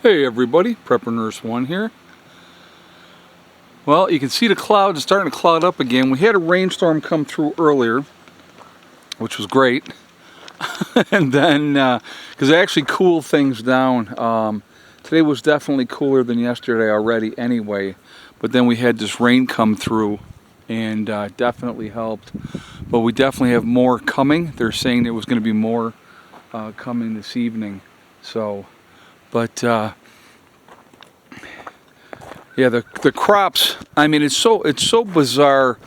Hey everybody, Prepper Nurse 1 here. Well, you can see the clouds starting to cloud up again. We had a rainstorm come through earlier, which was great. And then, because it actually cooled things down. Today was definitely cooler than yesterday already anyway. But then we had this rain come through and definitely helped. But we definitely have more coming. They're saying there was going to be more coming this evening. So, but yeah, the crops. I mean, it's so bizarre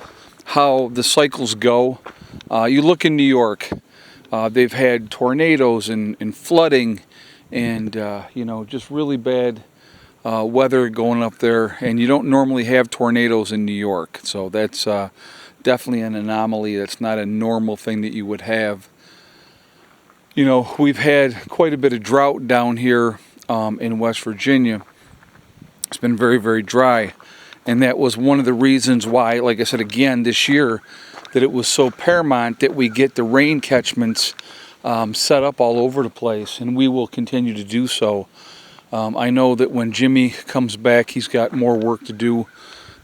how the cycles go. You look in New York, they've had tornadoes and flooding, and just really bad weather going up there. And you don't normally have tornadoes in New York, so that's definitely an anomaly. That's not a normal thing that you would have. You know, we've had quite a bit of drought down here in West Virginia. It's been very, very dry, and that was one of the reasons why, like I said again this year, that it was so paramount that we get the rain catchments set up all over the place, and we will continue to do so. I know that when Jimmy comes back, he's got more work to do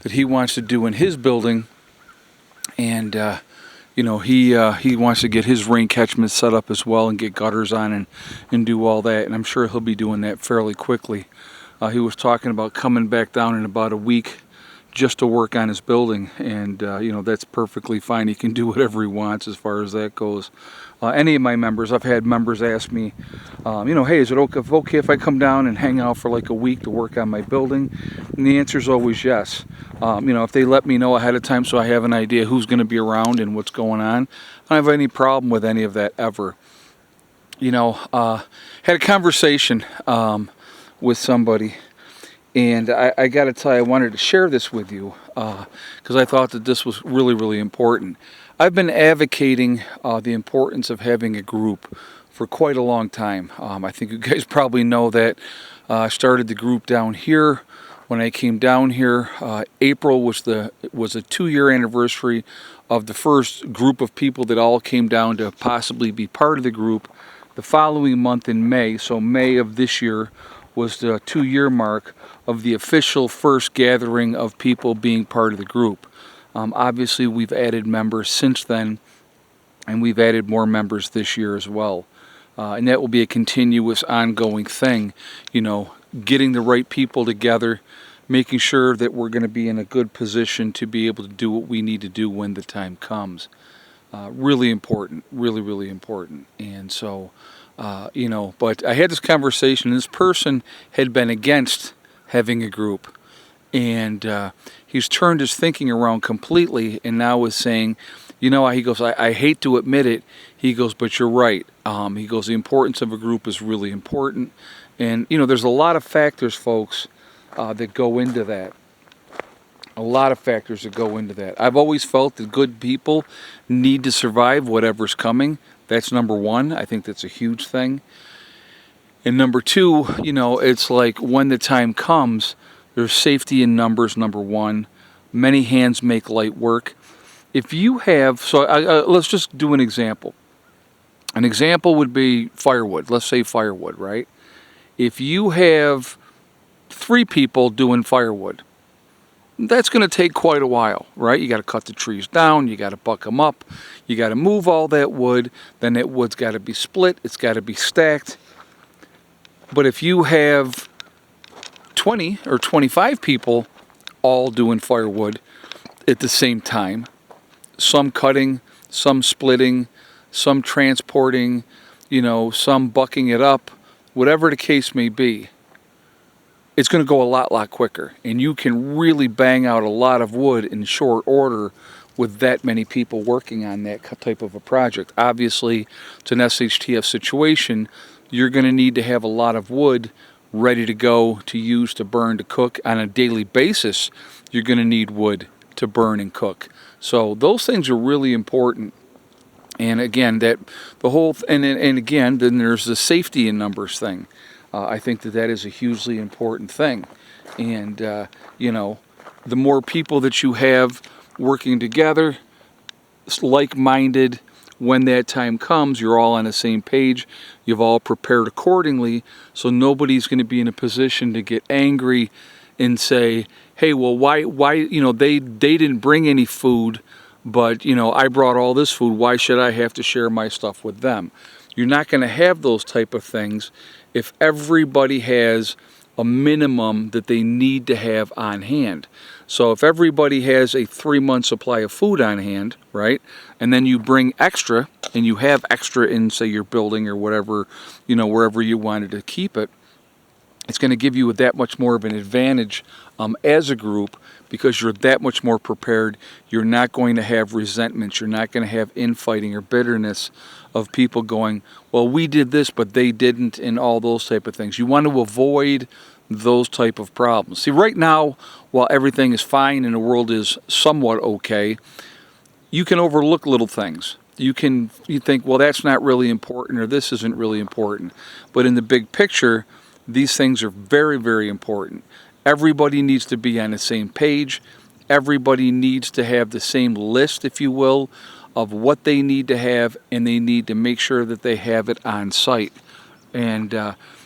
that he wants to do in his building, and he wants to get his rain catchments set up as well and get gutters on and do all that, and I'm sure he'll be doing that fairly quickly. He was talking about coming back down in about a week just to work on his building, and that's perfectly fine. He can do whatever he wants as far as that goes. Any of my members, I've had members ask me, hey, is it okay if I come down and hang out for like a week to work on my building? And the answer is always yes. If they let me know ahead of time so I have an idea who's going to be around and what's going on, I don't have any problem with any of that ever. Had a conversation with somebody, and I got to tell you, I wanted to share this with you because I thought that this was really, really important. I've been advocating the importance of having a group for quite a long time. I think you guys probably know that I started the group down here. When I came down here, April was a 2-year anniversary of the first group of people that all came down to possibly be part of the group. The following month in May, so May of this year, was the 2-year mark of the official first gathering of people being part of the group. Obviously, we've added members since then, and we've added more members this year as well. And that will be a continuous, ongoing thing, getting the right people together, making sure that we're going to be in a good position to be able to do what we need to do when the time comes. Really important, really, really important. And so, but I had this conversation, and this person had been against having a group, and he's turned his thinking around completely, and now is saying, he goes, I hate to admit it, he goes, but you're right. He goes, the importance of a group is really important, and there's a lot of factors, folks, that go into that. A lot of factors that go into that. I've always felt that good people need to survive whatever's coming. That's number one. I think that's a huge thing. And number two, it's like when the time comes, there's safety in numbers, number one. Many hands make light work. If you have, let's just do an example. An example would be firewood. Let's say firewood, right? If you have 3 people doing firewood, that's going to take quite a while, right? You got to cut the trees down, you got to buck them up, you got to move all that wood, then that wood's got to be split, it's got to be stacked. But if you have 20 or 25 people all doing firewood at the same time, some cutting, some splitting, some transporting, some bucking it up, whatever the case may be, it's going to go a lot quicker, and you can really bang out a lot of wood in short order with that many people working on that type of a project. Obviously, it's an SHTF situation. You're going to need to have a lot of wood ready to go to use, to burn, to cook on a daily basis. You're going to need wood to burn and cook. So those things are really important. And again, that the whole and again, then there's the safety in numbers thing. I think that is a hugely important thing. And, the more people that you have working together, like-minded, when that time comes, you're all on the same page, you've all prepared accordingly, so nobody's going to be in a position to get angry and say, hey, well, why, you know, they didn't bring any food, but, you know, I brought all this food, why should I have to share my stuff with them? You're not going to have those type of things if everybody has a minimum that they need to have on hand. So if everybody has a 3-month supply of food on hand, right, and then you bring extra, and you have extra in, say, your building or whatever, you know, wherever you wanted to keep it, it's going to give you that much more of an advantage as a group, because you're that much more prepared. You're not going to have resentments. You're not going to have infighting or bitterness of people going, well, we did this, but they didn't, and all those type of things. You want to avoid those type of problems. See, right now, while everything is fine and the world is somewhat okay, you can overlook little things. You think, well, that's not really important, or this isn't really important. But in the big picture, these things are very, very important. Everybody needs to be on the same page. Everybody needs to have the same list, if you will, of what they need to have, and they need to make sure that they have it on site. And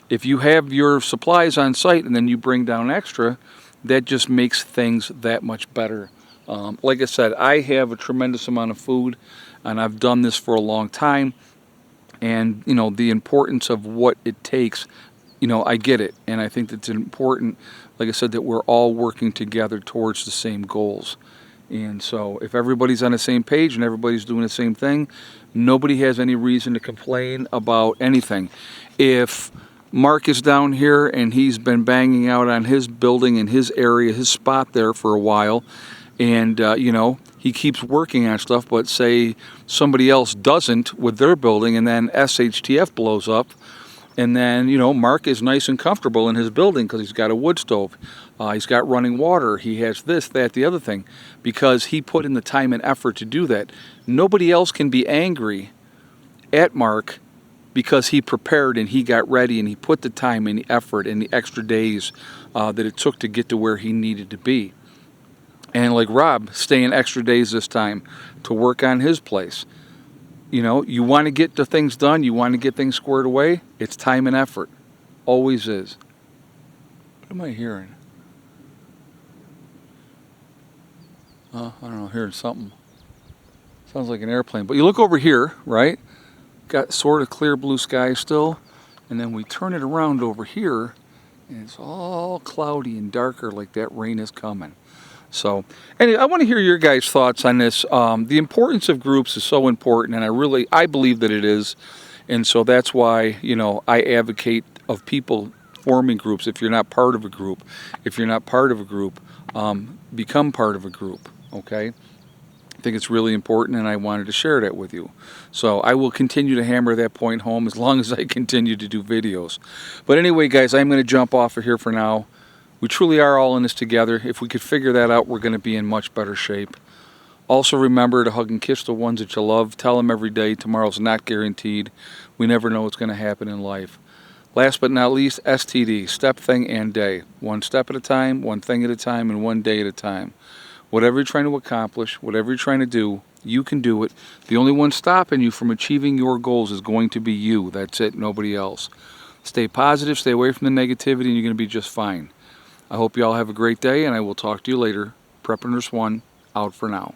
if you have your supplies on site and then you bring down extra, that just makes things that much better. Like I said, I have a tremendous amount of food, and I've done this for a long time. And, you know, the importance of what it takes, you know, I get it. And I think that it's important, like I said, that we're all working together towards the same goals. And so if everybody's on the same page and everybody's doing the same thing, nobody has any reason to complain about anything. If Mark is down here and he's been banging out on his building in his area, his spot there for a while, and you know, he keeps working on stuff, but say somebody else doesn't with their building, and then SHTF blows up, and then, you know, Mark is nice and comfortable in his building because he's got a wood stove, he's got running water, he has this, that, the other thing, because he put in the time and effort to do that. Nobody else can be angry at Mark because he prepared and he got ready and he put the time and the effort and the extra days that it took to get to where he needed to be. And like Rob, staying extra days this time to work on his place. You know, you want to get the things done, you want to get things squared away, it's time and effort. Always is. What am I hearing? I don't know, hearing something. Sounds like an airplane. But you look over here, right? Got sort of clear blue sky still. And then we turn it around over here, and it's all cloudy and darker, like that rain is coming. So, anyway, I want to hear your guys' thoughts on this. The importance of groups is so important, and I believe that it is. And so that's why, you know, I advocate of people forming groups. If you're not part of a group, become part of a group, okay? I think it's really important, and I wanted to share that with you. So I will continue to hammer that point home as long as I continue to do videos. But anyway, guys, I'm going to jump off of here for now. We truly are all in this together. If we could figure that out, we're going to be in much better shape. Also remember to hug and kiss the ones that you love. Tell them every day tomorrow's not guaranteed. We never know what's going to happen in life. Last but not least, STD, step, thing, and day. One step at a time, one thing at a time, and one day at a time. Whatever you're trying to accomplish, whatever you're trying to do, you can do it. The only one stopping you from achieving your goals is going to be you. That's it, nobody else. Stay positive, stay away from the negativity, and you're going to be just fine. I hope you all have a great day, and I will talk to you later. Preparedness 1, out for now.